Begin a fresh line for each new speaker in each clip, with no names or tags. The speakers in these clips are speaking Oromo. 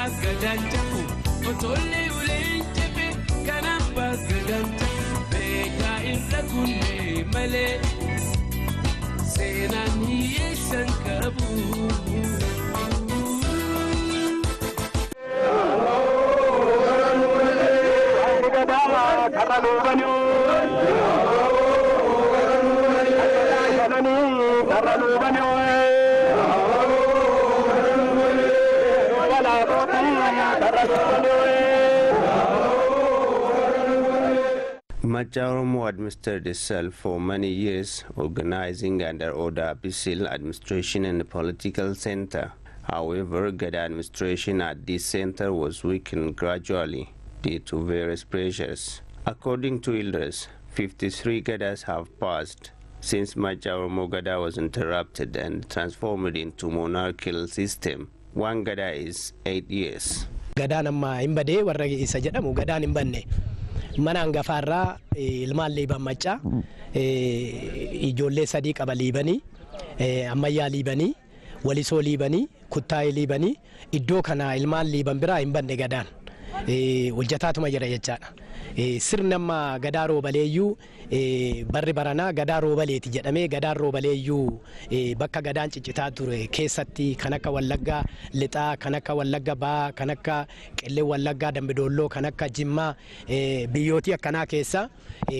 gadanchaku otolle ulenchepe kanamba gadanchaku beka irrakunne male senani yesankabu
Macha Oromo administered itself for many years, organizing under Oda Bisil administration and the political center. However, Gadaa administration at this center was weakened gradually due to various pressures. According to elders, 53 Gadas have passed since Macha Oromo Gadaa was interrupted and transformed into monarchical system. One Gadaa is 8 years.
Gadaa nama imbade warra isa jedhamu Gadaa imbanne. Mana hangafaarraa ilmaan liiban Macaa ijoollee sadii qaba liibanii ammayyaa liibanii walisoo liibanii kuttaa'ee liibanii iddoo kana ilmaan liiban biraa hin banne Gadaan hojjetaatuma jira jechaadha. Sirna amma Gadaa roobaleeyyuu barri baranaa Gadaa roobaleeti jedhamee Gadaan roobaleeyyuu bakka Gadaan ciccitaa ture keessatti kan akka Wallaggaa Lixaa, kan akka Wallagga Ba'aa, kan akka Qellee Wallaggaa Dambidolloo, kan akka Jimmaa biyyooti akkanaa keessa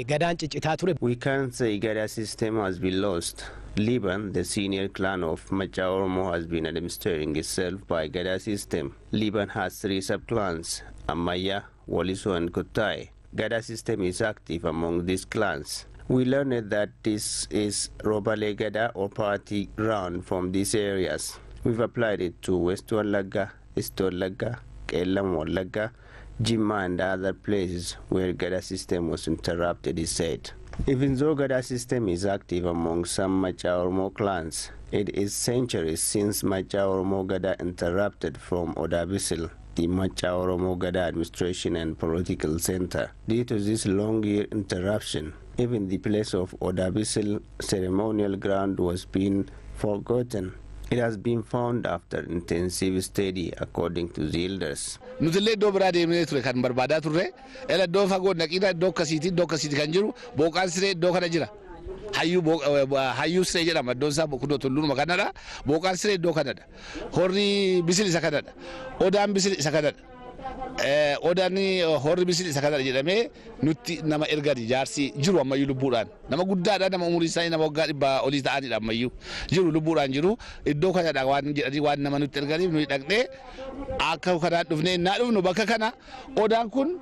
Gadaan ciccitaa ture.
We can't say Gadaa system has been lost. Liban, the senior clan of Macha Oromo, has been administering itself by Gadaa system. Liban has 3 sub-clans, Amaya, Waliso and Kutai. Gadaa system is active among these clans. We learned that this is Robale Gadaa or party ground from these areas. We've applied it to West Wallagga, East Wallagga, Kellam Wallagga, Jimma and other places where Gadaa system was interrupted, is said. Even though Gadaa system is active among some Macha Oromo clans, it is centuries since Macha Oromo Gadaa interrupted from Oda Bisil, the Macha Oromo Gadaa administration and political center. Due to this long year interruption, even the place of Oda Bisil ceremonial ground was being forgotten. It has been found after intensive study, according to the elders.
Nutile do brade ministre kan barbada turre ela do fago nakira do kasiti kan jiru bokan sire do kana jira hayu sire jira madon sa bokudo tolun makanada bokan sire do kanada horri bisil sakada odan bisil sakada odani horri bisil sakada jedame nutti nama ergadi jarsi jiru amayu luburan nama guddada nama umuri sai nama wagga ba oli taani da amayu jiru luburan jiru iddo kana da wan jedadi wan nama nutti ergadi nu dagde akka kana dufne na dufnu bakka kana odan kun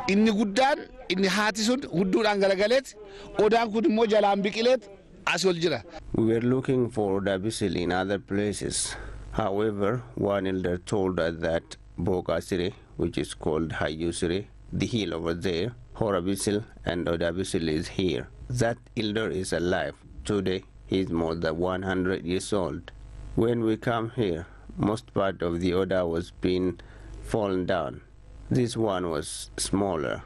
inni guddan inni haati sun hudduudhaan galagalet odan kun immoo jalaan biqilet as ol jira.
We were looking for Oda Bisil in other places. However, one elder told us that Bokasire, which is called Hayusire, the hill over there, Horabisil and Oda Bisil is here. That elder is alive. Today he is more than 100 years old. When we come here, most part of the Oda was being fallen down. This one was smaller.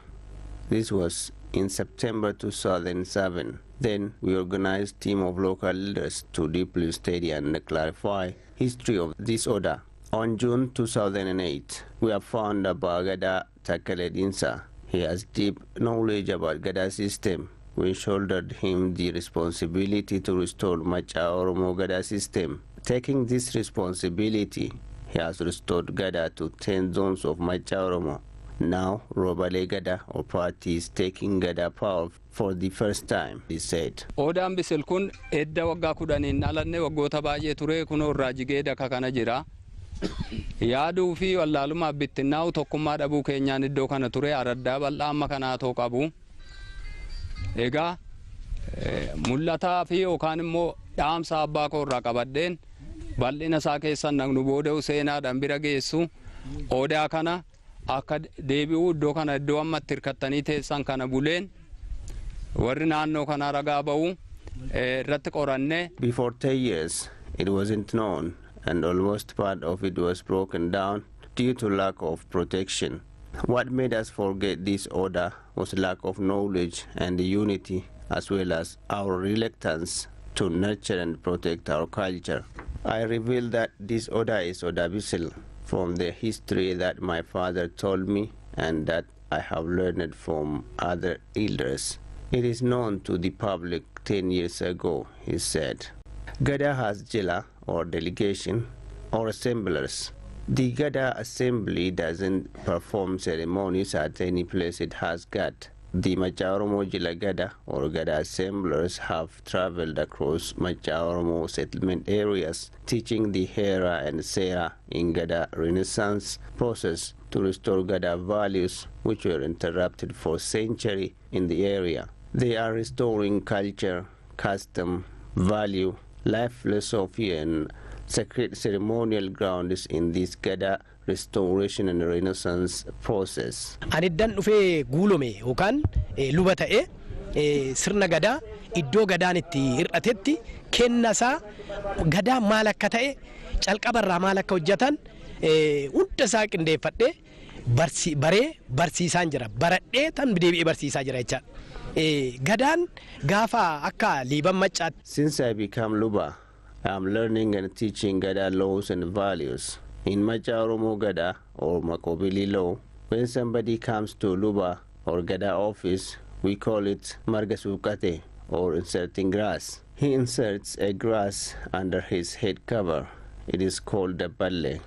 This was in September 2007. Then we organized a team of local elders to deeply study and clarify history of this Oda. On June 2008, we have found about Gadaa Takaledinsa. He has deep knowledge about Gadaa system. We shouldered him the responsibility to restore Macha Oromo Gadaa system. Taking this responsibility, he has restored Gadaa to 10 zones of Macha Oromo. Now, Robale Gadaa or party is taking Gadaa power for the first time, he said.
Odaan Bisil kun edda waggaa kudhaniin alanne waggoota baay'ee ture kunoo irraa jigee daka kana jira. Yaaduu fi wallaalummaa bittinnaa'u tokkummaa dhabuu keenyaan iddoo kana ture araddaa bal'aa amma kanaa too qabu. Egaa mul'ataa fi yookaan immoo dhaamsa abbaa koo irraa qabadheen bal'ina isaa keessan naqnu booda'u seenaadhaan bira geessu Odaa kana akka deebi'uu iddoo kana iddoo ammatti hirkattanii teessan kana buleen warri naannoo kana ragaa ba'u irratti qoranne.
Before 10 years, it wasn't known, and almost part of it was broken down due to lack of protection. What made us forget this order was lack of knowledge and unity, as well as our reluctance to nurture and protect our culture. I revealed that this order is Oda Bisil. from the history that my father told me and that I have learned from other elders. It is known to the public 10 years ago, he said. Gadaa has jila, or delegation, or assemblers. The Gadaa assembly doesn't perform ceremonies at any place it has got. The Machaoromo Jila Gadaa or Gadaa assemblers have traveled across Machaoromo settlement areas, teaching the Hera and Sera in Gadaa Renaissance process to restore Gadaa values which were interrupted for centuries in the area. They are restoring culture, custom, value, life philosophy and sacred ceremonial grounds in this Gadaa restoration and renaissance process.
Aniddan dhufee guulome yookaan luba ta'e sirna gadaa iddoo gadaan itti hir'atetti kennasaa gadaa maal akka ta'e calqabarraa maal akka hojjetan hunda isaa qindeeffadhee baree barsiisaan jira. Baradhee tan deebi'ee barsiisaa jira jecha. Gadaan gaafa akka liiban maccaat.
Since I become Luba, I am learning and teaching Gadaa laws and values. In Machaoromo Gadaa or Makobili law, when somebody comes to Luba or Gadaa office, we call it Margasukate or inserting grass. He inserts a grass under his head cover. It is called the balle.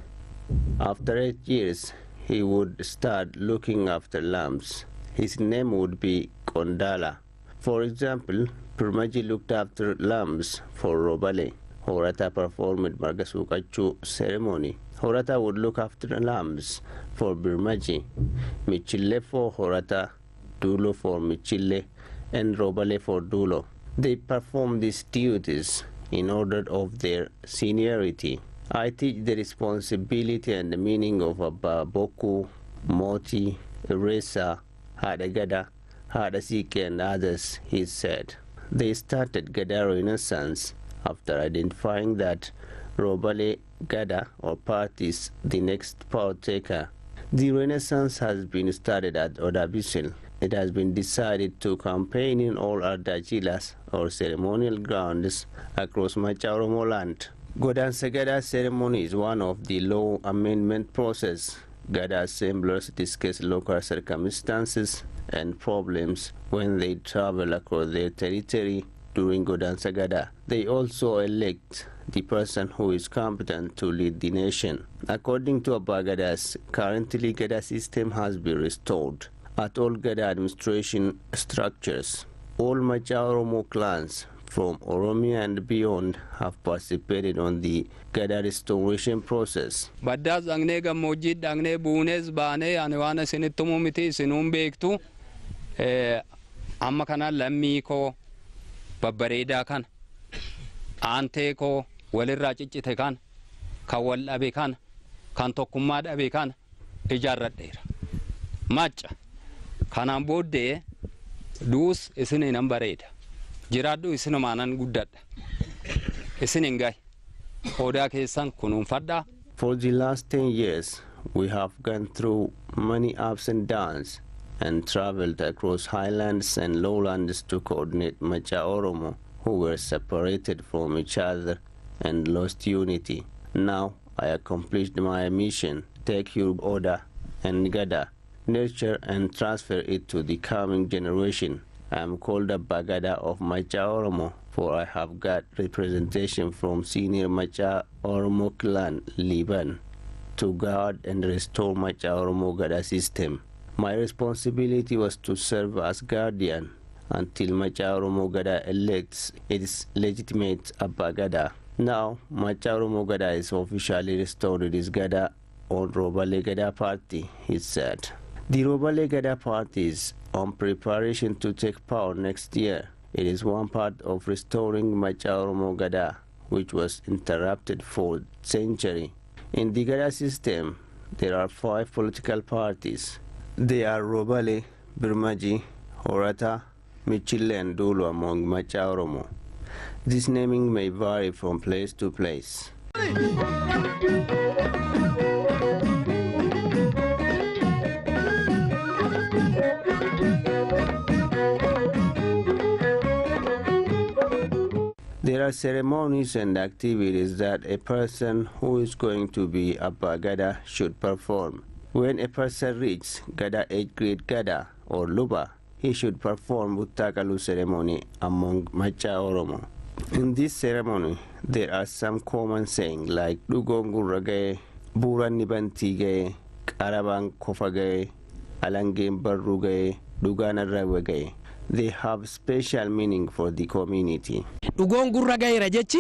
After 8 years, he would start looking after lambs. His name would be Kondala. For example, Purmaji looked after lambs for Robale. Horata performed Margasukachu ceremony. Horata would look after lambs for Birmaji, Michile for Horata, Dulo for Michile, and Robale for Dulo. They perform these duties in order of their seniority. I teach the responsibility and the meaning of Abba Boku, Moti, Eresa, Hadagada, Hadasike, and others, he said. They started Gadaa Renaissance after identifying that Robale Gadaa or party is the next power taker. The Renaissance has been started at Odabisil. It has been decided to campaign in all Ardajilas or ceremonial grounds across Machaoromo land. Godansa Gadaa ceremony is one of the law amendment process. Gadaa assemblers discuss local circumstances and problems when they travel across their territory during Godansa Gadaa. They also elect the person who is competent to lead the nation. According to Abba Gadas, currently Gadaa system has been restored at all Gadaa administration structures. All Machaoromo clans from Oromia and beyond have participated on the Gadaa restoration process.
Baddaas dhagnee gammoojjii dhagnee buunees baanee ani waan isinittumuu miti isinuun beektu amma kana lammii koo babbareedaa kan aantee koo walirraa ciccite kan wal dhabe kan tokkummaa dhabe kan ijaarradheera. Macca kanaan booddee duus isiniinan bareeda. Jiraadhu isinumaanan guddadha. Isinin gahe. Odaa keessan kunuunfadhaa.
For the last 10 years, we have gone through many ups and downs and traveled across highlands and lowlands to coordinate Machaoromo, who were separated from each other and lost unity. Now I accomplished my mission. Take your order and Gadaa, nurture and transfer it to the coming generation. I am called a Bagada of Machaoromo, for I have got representation from senior Machaoromo clan Liban to guard and restore Machaoromo Gadaa system. My responsibility was to serve as guardian until Machaoromo Gadaa elects its legitimate Abba Gadaa. Now, Machaoromo Gadaa is officially restored to its Gadaa on Robale Gadaa party, he said. The Robale Gadaa party is on preparation to take power next year. It is one part of restoring Machaoromo Gadaa, which was interrupted for centuries. In the Gadaa system, there are 5 political parties. They are Robale, Birmaji, Horata, Michile, and Dulu among Machaoromo. This naming may vary from place to place. There are are ceremonies and activities that a person who is going to be Abba Gadaa should perform. When a person reaches Gadaa 8th grade Gadaa or Luba, he should perform Buttaqaluu ceremony among Macha Oromo. In this ceremony, there are some common sayings like Dhugoon gurra gaye, Buuranni bantii gaye, Qarabaan kofa gaye, Alangeen barruu gaye, Dhugaan arraba gaye. They have special meaning for the community.
Dhugoon gurra gayeera jechi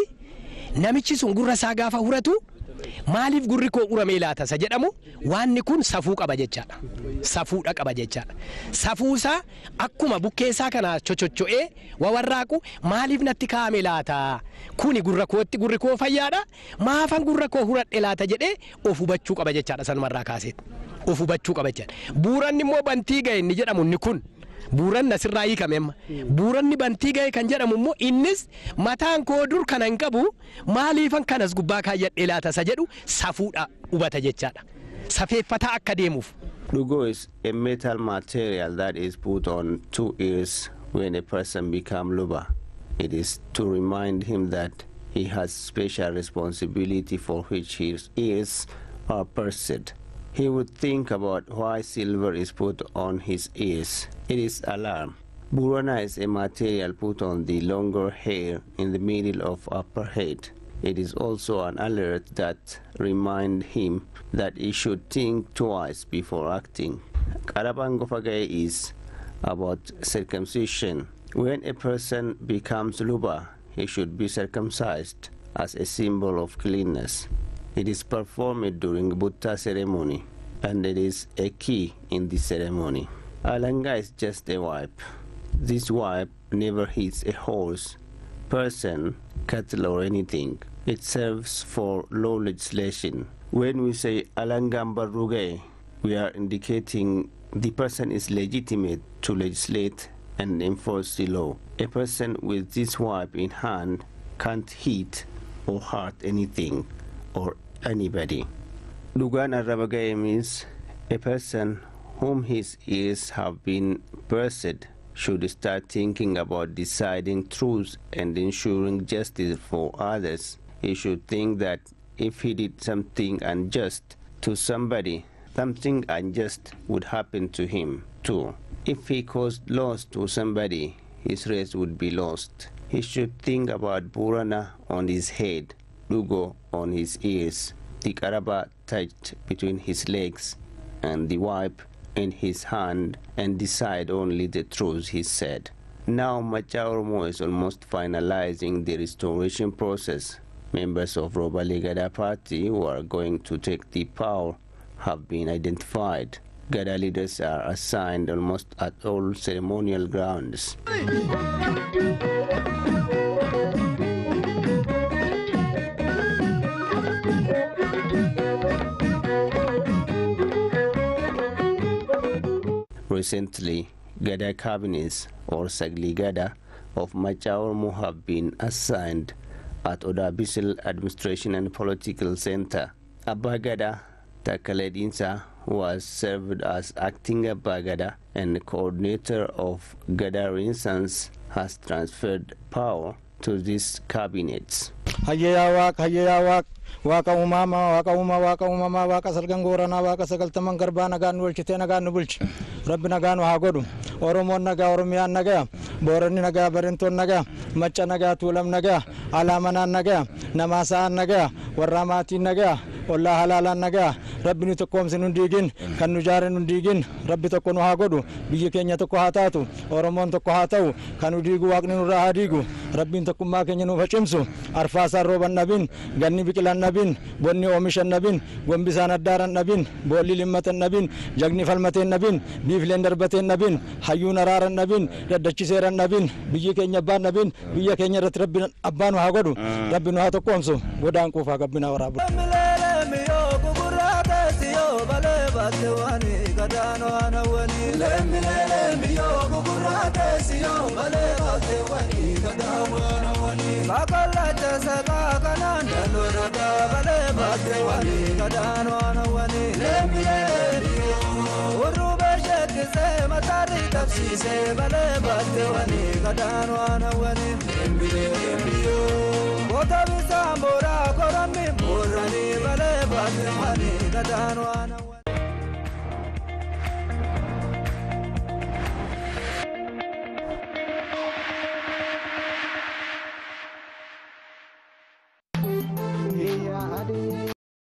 namichi sun gurra isaa gaafa huratu maaliif gurri koo uramee laata isa jedhamu waanni kun safuu qaba jechaadha. Safuudha qaba jechaadha. Safuusaa akkuma bukkeessaa kana chochocho'ee wawarraaqu maaliif natti kaa'ame laata kuni gurra kootti gurri koo fayyaadha maafan gurra koo huradhe laata jedhee of hubachuu qaba jechaadha sanumarraa kaasee of hubachuu qaba jechaadha. Buuranni immoo bantii gaye inni jedhamu inni kun buuran asirraa hiikamemma buuranni bantii gaye kan jedhamu immoo innis mataan koo dur kana hin qabu maaliifan kanas gubbaa kaayyadhe laata isa jedhu safuudha hubata jechaadha. Safeeffataa akka deemuuf.
Dhugo is a metal material that is put on two ears when a person becomes Luba. It is to remind him that he has special responsibility for which his ears are pierced. He would think about why silver is put on his ears. It is alarm. Burana is a material put on the longer hair in the middle of upper head. It is also an alert that reminds him that he should think twice before acting. Qarabaan kofa gaye is about circumcision. When a person becomes Luba, he should be circumcised as a symbol of cleanness. It is performed during Butta ceremony, and it is a key in the ceremony. Alanga is just a whip. This whip never hits a horse, person, cattle or anything. It serves for law legislation. When we say Alangaan barruu gaye, we are indicating the person is legitimate to legislate and enforce the law. A person with this whip in hand can't hit or hurt anything or anybody. Dhugaan arraba gaye means a person whom his ears have been pierced should start thinking about deciding truth and ensuring justice for others. He should think that if he did something unjust to somebody, something unjust would happen to him too. If he caused loss to somebody, his race would be lost. He should think about Burana on his head, Dhugo on his ears, the Qaraba touched between his legs, and the whip in his hand, and decide only the truth he said. Now Macha Oromo is almost finalizing the restoration process. Members of Robale Gadaa party who are going to take the power have been identified. Gadaa leaders are assigned almost at all ceremonial grounds. Recently, Gadaa cabinets or Sagli Gadaa of Macha Oromo have been assigned at Oda Bisil Administration and Political Center. Abba Gadaa Takaledinsa was served as acting Abba Gadaa and coordinator of Gadaa Renaissance has transferred power to these cabinets.
Hayya Waka umama, waka umama, waka salgangorana, waka sagaltaman garbana gan wulchite nagan nubulch. Rabbi nagan wahagodu. Oromon naga, Oromian naga, Borani naga, Barenton naga, Macha naga, Tulam naga, Alamanan naga, Namasan naga, Waramati naga, Allah halalan naga, Rabbi ni tokkom sinundigin, kan nujaran undigin, Rabbi tokko wahagodu, Biye Kenya tokko hatatu, Oromon tokko hatau, kan udigu waqni nurahadigu, Rabbi tokko ma Kenya nu fachimsu, Arfasa roban nabin, Ganni bikilan nabin, bonni oomishan nabin, gombisaan addaaran nabin, boolli limmatan nabin, jagni falmateen nabin, biifleen darbateen nabin, hayyuun araaran nabin, daddachiseeran nabin, biyyi keenya abbaan nabin, biyya keenya irratti rabbi abbaan haa godhu, rabbi nu haa tokkoomsu, godaan quufaa gabbinaa waraabu.
Say,
mora korami morani male batemani gadaan waan